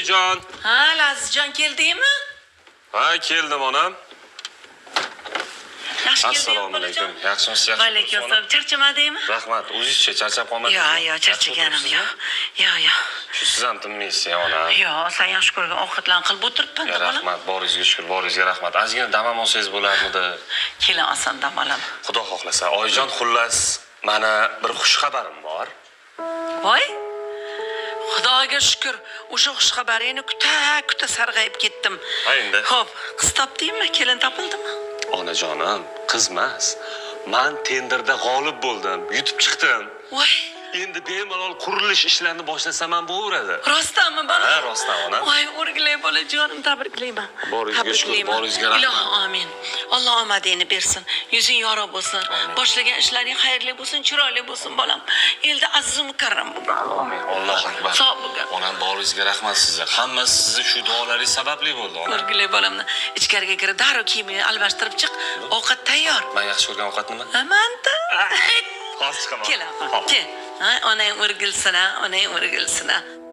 oyijon. Ha, Lazizjon keldingmi? Ha, keldim onam. Yaxshi kelding. Assalomu alaykum. Yaxshimisiz? Va alaykum assalom. Charchamadingmi? Rahmat. O'zingizcha charchab qolmadingizmi? Yo, charchaganim yo'q. Yo. Shu siz ham tinmaysiz, onam. Yo, sen yaxshi ko'rgan ovqatlarni qilib o'tiribman, bolam. Rahmat, boringizga shukr, boringizga rahmat. Ozgina dam olsangiz bo'larmidi? Kelasan dam olaman. Xudo xohlasa. Oyijon, xullas, mana bir xush xabarim bor. Voy. Xudoga shukr, o'sha xush xabaringni kuta sarg'ayib ketdim. Ha endi. Xo'p, qiz topdingmi? Kelin topildimi? Onajonim, qizmas. Men tenderda g'olib bo'ldim, yutib chiqdim. Voy. Endi bemalol qurilish ishlarini boshlasam ham bo'laveradi. Rostdanmi, bolam? Ha, rostdan, ona. Voy, o'rgilay bolajonim, tabriklayman. Boringizga shukr, boringizga rahmat. Iloh, amin. Alloh omadingni bersin. Yuzing yorug' bo'lsin. Boshlagan ishlaring xayrli bo'lsin, chiroyli bo'lsin, bolam. Elda aziz mukarram bo'lgin. Amin. Alloh akbar. Sog' bo'lgin. Onam, boringizga rahmat sizga. Hammasi sizni shu duolaringiz sababli bo'ldi, ona. O'rgilay bolamni. Ichkariga kirib, darrov kiyimingni almashtirib chiq. Ovqat tayyor. Men yaxshi ko'rgan ovqat nima? Manta. Hozir chiqaman. Kel, kel. Ha, onang o'rgilsin, onang o'rgilsin.